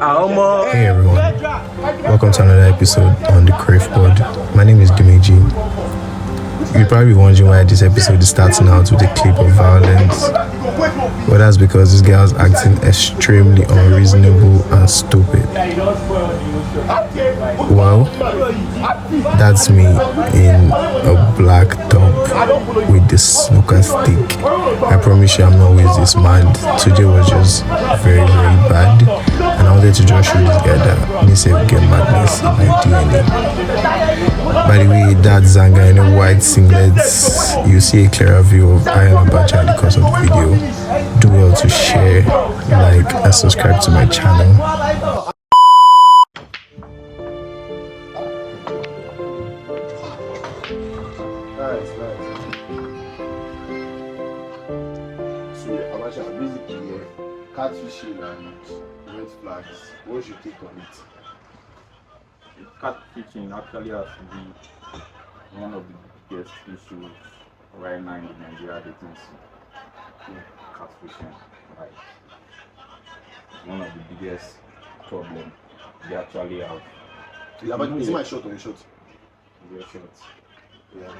Hey everyone, welcome to another episode on the Crave Pod. My name is Dimeji. You're probably wondering why this episode is starting out with a clip of violence. Well, that's because this girl is acting extremely unreasonable and stupid. Well, that's me in a black top with the snooker stick. I promise you I'm not always this mad. Today was just very, very bad. And I wanted to just show this guy that me say get madness in my DNA. By the way, that's Zanga in a white singlet. You see a clearer view of I am Abacha in the course of the video. Do well to share, like, and subscribe to my channel. Nice. So, Abacha, basically, catfishing and red flags, what's your take on it? Catfishing actually has to be one of the biggest issues right now in the Nigeria dating scene. Catfishing, like, one of the biggest problems they actually have. Yeah, but is it my shot or your shot? Your short. Yeah.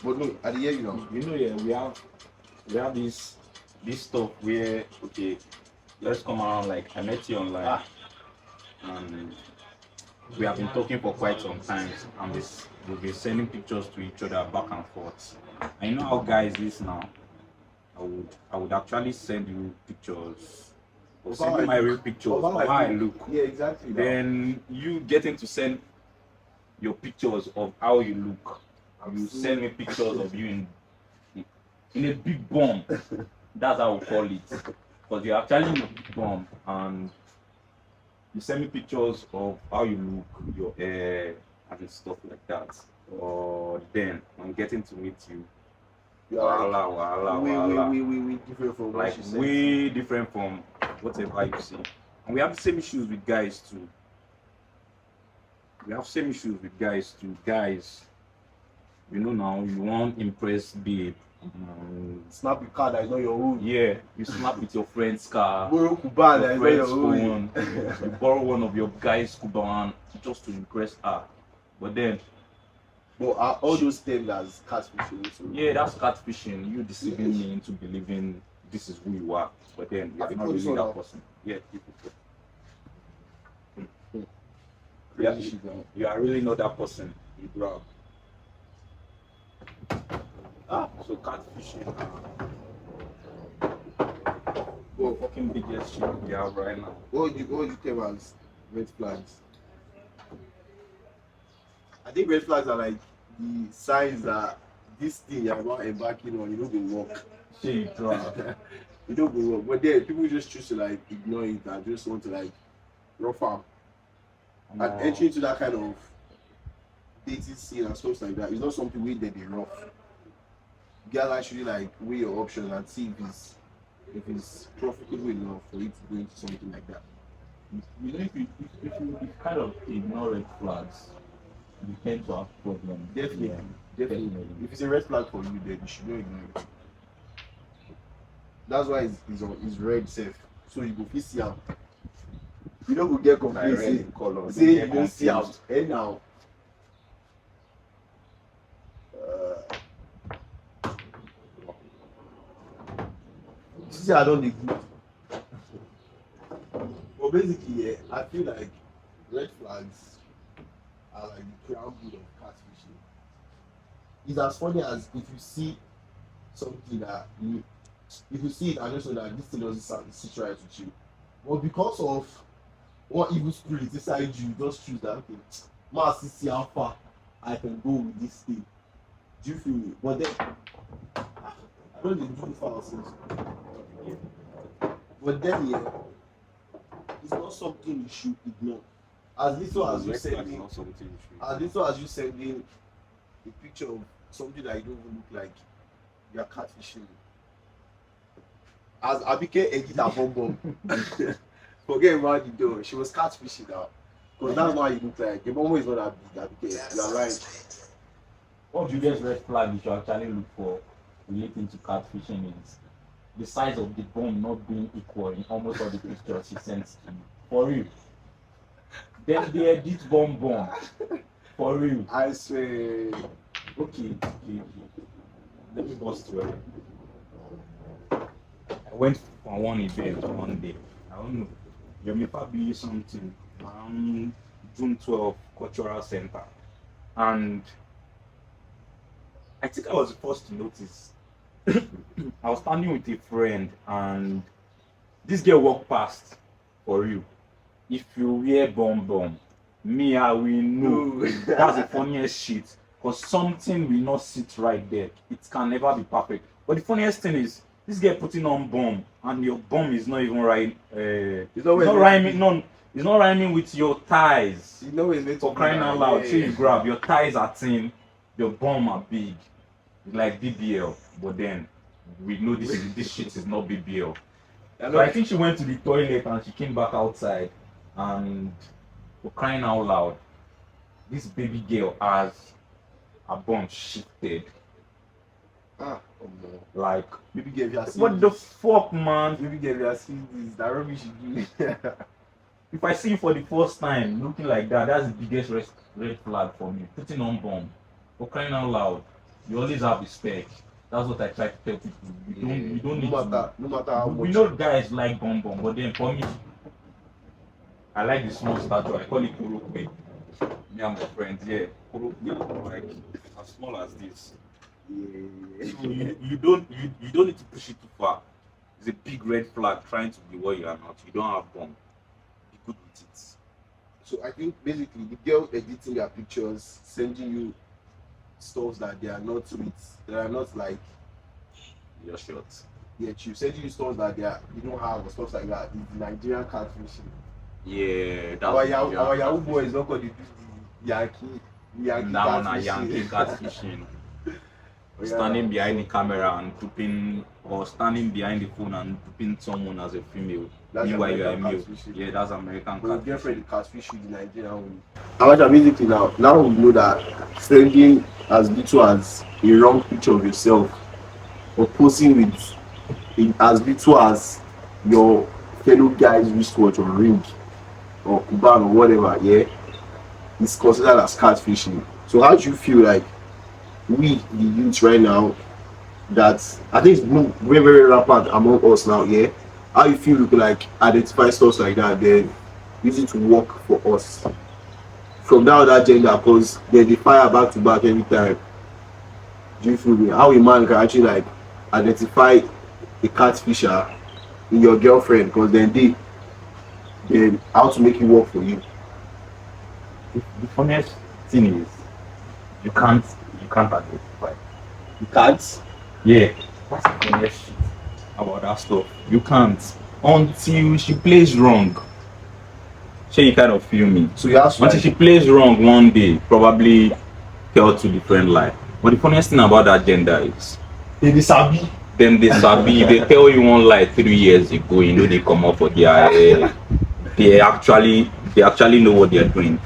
But no, at the end, you know. Yeah, we have this stuff where, okay, let's come around, like I met you online and we have been talking for quite some time, and we've been sending pictures to each other back and forth. I know how guys is now. I would actually send you pictures, or send you my real pictures of how I look. Yeah, exactly. Then you getting to send your pictures of how you look. You send me pictures of you in a big bomb. That's how we call it. Because you're actually in a big bomb, and you send me pictures of how you look, your hair, and stuff like that. Or then I'm getting to meet you. We different from like what you way different from whatever you see. And we have the same issues with guys too. Guys, you know, now you want impress babe. snap your card, I know your own. Yeah, you snap with your friend's car. Borrow Kuban, I know your phone. own. You borrow one of your guys' Kuban just to impress her. But then, But all those things as catfishing. So. yeah, that's catfishing. You deceiving me into believing this is who you are. But then you're not really that person. Yeah, people. Yeah, you are really not that person you grab. So catfishing. Well, Fucking biggest shit we have right now. what would you tell as red flags? I think red flags are like the signs that this thing you're about embarking on, you don't go work. Shit, drop. You don't go work. But then people just choose to like ignore it and just want to like rough up. And entering into that kind of dating scene and stuff like that, it's not something we did rough. Girls actually like weigh your options and see if it's profitable enough for you to go into something like that. You know, if you kind of ignore red flags, you tend to have problems. Definitely. If it's a red flag for you, then you should not ignore it. That's why it's red safe. So you go fit see out. You don't go get confused. Say you don't see out. Anyhow. See, I don't agree. But basically, yeah, I feel like red flags are like the crown good of catfishing. It's as funny as if you see something that if you see it and just know that this thing doesn't sit right with you, but because of one evil spirit inside you, just choose that okay, must see how far I can go with this thing. Do you feel me? But then I don't do foul things. But then yeah, it's not something you should ignore. As little as you sending a picture of something that you don't even look like, you're catfishing. As Abike edit her bomb. Forget about the door. She was catfishing now. Because that's not how you look like. The bomb is not that big. Abike, you're right. What biggest red flag you should actually look for relating to catfishing is the size of the bomb not being equal in almost all the pictures she sends to me. For real. Then they edit bomb. For real. I swear. Okay. Let me bust you. I went for one event one day. I don't know. You may probably something around June 12 Cultural Center. And I think I was the first to notice. I was standing with a friend and this girl walked past. For real. If you wear bomb, me, I will know. That's the funniest shit. Because something will not sit right there. It can never be perfect. But the funniest thing is, this girl putting on bomb and your bomb is not even right. It's not rhyming. No, it's not rhyming with your thighs. You know it's made for crying out loud. So you grab your thighs are thin, your bomb are big. It's like BBL, but then we know this shit is not BBL. So I think she went to the toilet and she came back outside and for crying out loud, this baby girl has a bomb shifted. Like, baby girl, you are seeing what the fuck, man? Baby girl, you are seeing this. That rubbish you do. If I see you for the first time looking like that, that's the biggest red flag for me. Putting on bomb. For crying out loud, you always have respect. That's what I try to tell people. You don't need to. No matter how much. We know guys like bomb, but then for me, I like the small statue. I call it Kurokwe. Me and my friends, Kurokwe, like as small as this. Yeah. So you don't need to push it too far. It's a big red flag trying to be what you are not. You don't have bomb. Be good with it. So I think basically the girl editing their pictures, sending you stuff that they are not sweet, they are not like your short. Yeah, you sending you stuff that you don't have or stuff like that. It's Nigerian catfishing. Yeah, that's our Yahoo boy is not called the Yankee catfishing. Standing behind the camera and pooping, or standing behind the phone and pooping someone as a female. Meanwhile you are a male. Yeah, that's American catfishing. Girlfriend catfish in the Nigerian way. Abacha, basically now we know that sending as little as a wrong picture of yourself or posing with as little as your fellow guy's wristwatch or ring or kuban or whatever, is considered as catfishing. So how do you feel like we, the youth right now, that I think it's very, very rampant among us now, how you feel you can like identify stuff like that, then use it to work for us from that other gender, because they fire back to back every time. Do you feel me? How a man can actually like identify a catfisher in your girlfriend, because then how to make it work for you. The funniest thing is you can't identify. You can't? Yeah. That's the funniest shit about that stuff. You can't until she plays wrong. You kind of feel me. So you have until she plays wrong one day, probably tell two different lie. But the funniest thing about that gender is they sabi. Then they sabi. They tell you one lie 3 years ago. You know they come up for their. They actually know what they are doing.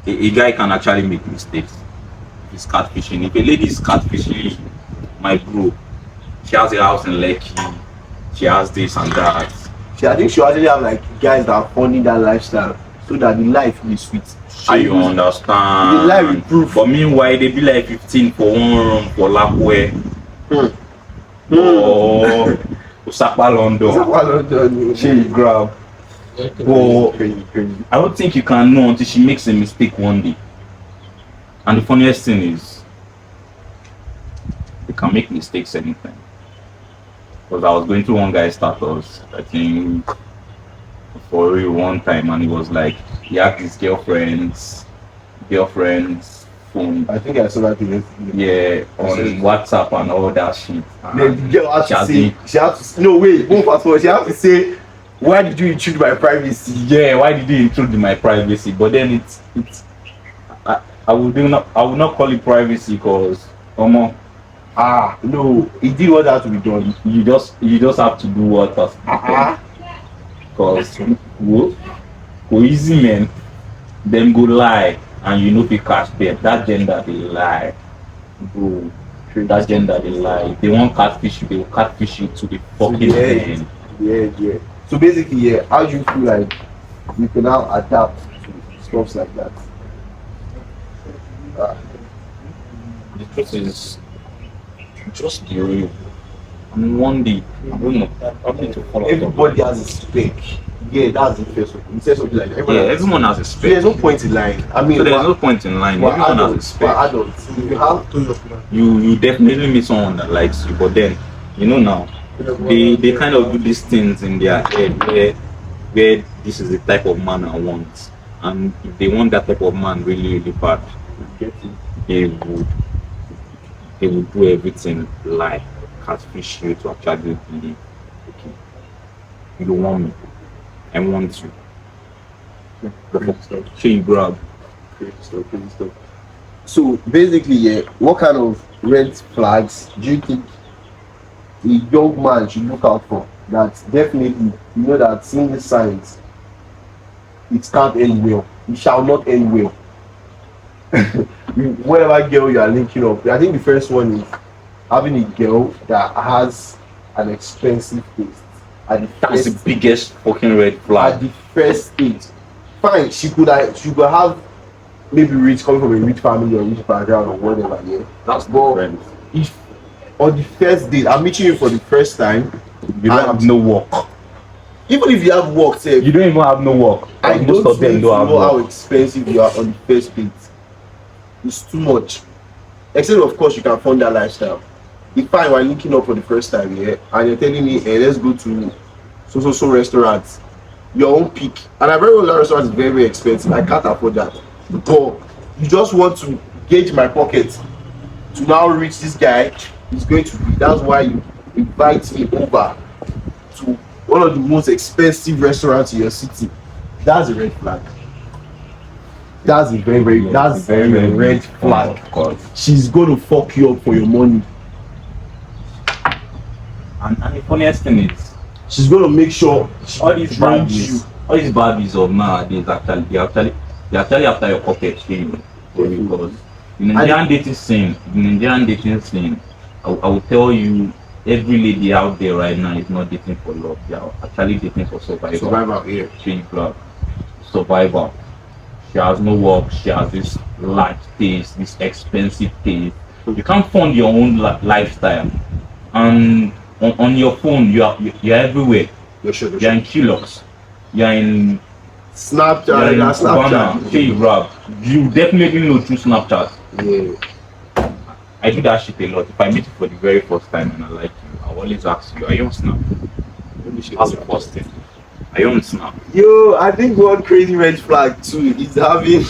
A guy can actually make mistakes. He's catfishing. If a lady is catfishing, my bro, she has a house in Lekki. She has this and that. I think she actually have like guys that are funding that lifestyle so that the life is sweet. You understand? The life is proof. But meanwhile, they be like 15 for one room for Lapware. Or Usapa London. She grab. But I don't think you can know until she makes a mistake one day. And the funniest thing is, they can make mistakes anytime. Because I was going through one guy's status, I think, for real one time, and he was like, he had his girlfriend's phone. I think I saw that thing. Yeah, on WhatsApp and all that shit. The girl had to say, she had to, no wait, go fast forward, she had to say, why did you intrude my privacy? Yeah, why did you intrude my privacy? But then I would not call it privacy because no, he did what had to be done. You just have to do what has to be done. Because easy men, them go lie and you know if you catch them. That gender they lie. Bro, that gender they like. They want catfish you, they will catfish you to the fucking end. Yeah. So basically, yeah, how do you feel like you can now adapt to stuff like that? The truth is, just be real. And one day, I don't know, probably to follow. Everybody has a spec. Yeah, that's the first one. You said something like that. Everyone has a So spec. there's no point in lying. I mean, So there's no point in lying. Everyone has a spec. Adults, you have to. You definitely meet someone that likes you, but then now they kind of do these things in their head where this is the type of man I want, and if they want that type of man really bad, they would do everything like catfish you to actually believe, okay, you don't want me, I want you. So you grab. Crazy stuff. So basically, yeah, what kind of red flags do you think a young man should look out for? That definitely, you know, that seeing the signs, it can't end well. It shall not end well. Whatever girl you are linking up, I think the first one is having a girl that has an expensive taste. That's the biggest fucking red flag. At the first stage, fine, she could have maybe rich, coming from a rich family or rich background or whatever. Yeah, That's different. If on the first date I'm meeting you for the first time, You don't have no work. even if you have work, say You don't even have no work. I Most don't of them need to don't have know how work. expensive you are on the first date. It's too much. Except of course you can fund that lifestyle. If I were linking up for the first time, yeah, and you're telling me, hey, let's go to so restaurants, your own pick, and a very well restaurant is very expensive. I can't afford that. But you just want to gauge my pocket to now reach this guy. Is going to be. That's why you invite me over to one of the most expensive restaurants in your city. That's a red flag. That's a very red flag. Of course. She's going to fuck you up for your money. And the funniest thing is, She's going to make sure she all these brings you. Barbies of nowadays they're actually after your pocket, because in Nigerian dating scene, I will tell you, every lady out there right now is not dating for love. They are actually dating for survival. Survival here. Survival. She has no work. She has this large taste, this expensive taste. You can't fund your own lifestyle, and on your phone you're everywhere. You're in Kilos. You're in Snapchat. You definitely know through Snapchat. Yeah. I do that shit a lot. If I meet you for the very first time and I like you, I always ask you, are you on Snap? That's the first thing. Are you on Snap? Yo, I think one crazy red flag too is having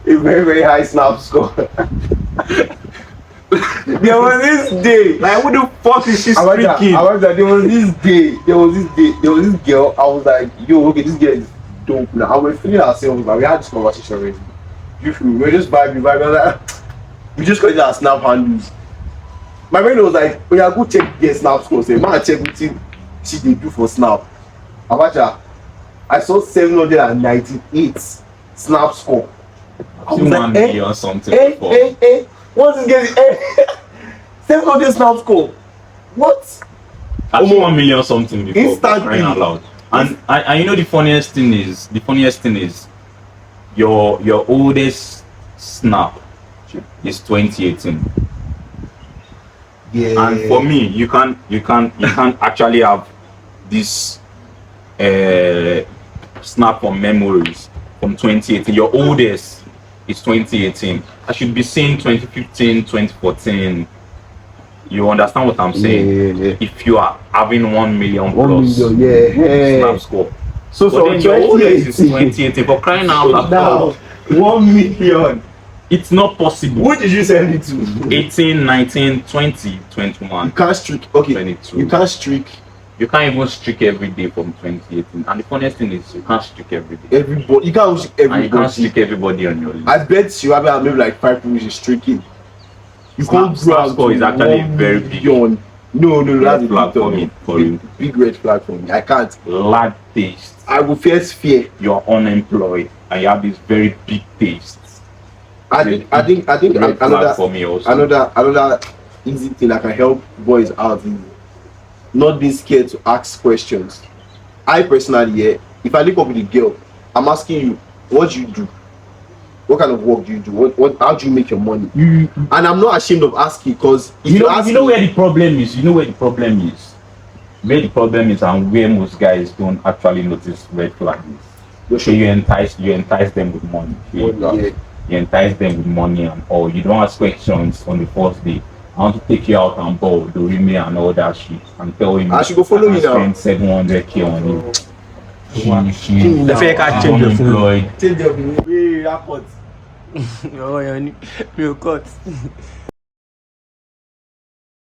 a very high Snap score. There was this day, Like, what the fuck is she speaking? there was this girl. I was like, yo, okay, this girl is dope now. And we're feeling ourselves, but we had this conversation already. We were just vibing. Like, we just got it as Snap handles. My friend was like, oh yeah, go check the Snap score. Say, man, check what she they do for Snap. Abacha, I saw 798 Snap score. I was 2 like, million or something. Before. What's this getting? 700 Snap score. What? Actually, 1 million something before. Instantly. Crying out loud. And you know the funniest thing is your oldest Snap is 2018. Yeah. And for me, you can't actually have this Snap from memories from 2018. Your oldest is 2018. I should be saying 2015, 2014. You understand what I'm saying? Yeah. If you are having 1 million 1 plus million, Snap score. So But then your oldest is 2018. For crying out loud. now 1 million. It's not possible. Who did you send it to? 18, 19, 20, 21. You can't streak. Okay. 22. You can't streak. You can't even streak every day from 2018. And the funniest thing is you can't streak every day. Everybody. You can't streak And you everybody. can't streak everybody on your list. I bet you have maybe like 5 people she's streaking. You can't Snap grow score is actually very big. No, that's a Flag for me, for you. Big red flag for me. I can't. Large taste. I will first fear. You're unemployed and you have this very big taste. I think red flag another for me also. another easy thing that can help boys out is not being scared to ask questions. I personally, if I link up with a girl, I'm asking you, what do you do? What kind of work do you do? How do you make your money? And I'm not ashamed of asking, because you know where the problem is. Where the problem is, and where most guys don't actually notice red flags. So you entice them with money. You entice them with money and all. You don't ask questions on the first day. I want to take you out and ball, do me and all that shit, and tell you I should go follow you now. Spend 700k on you. She's Change unemployed. Change your behavior. Real cut.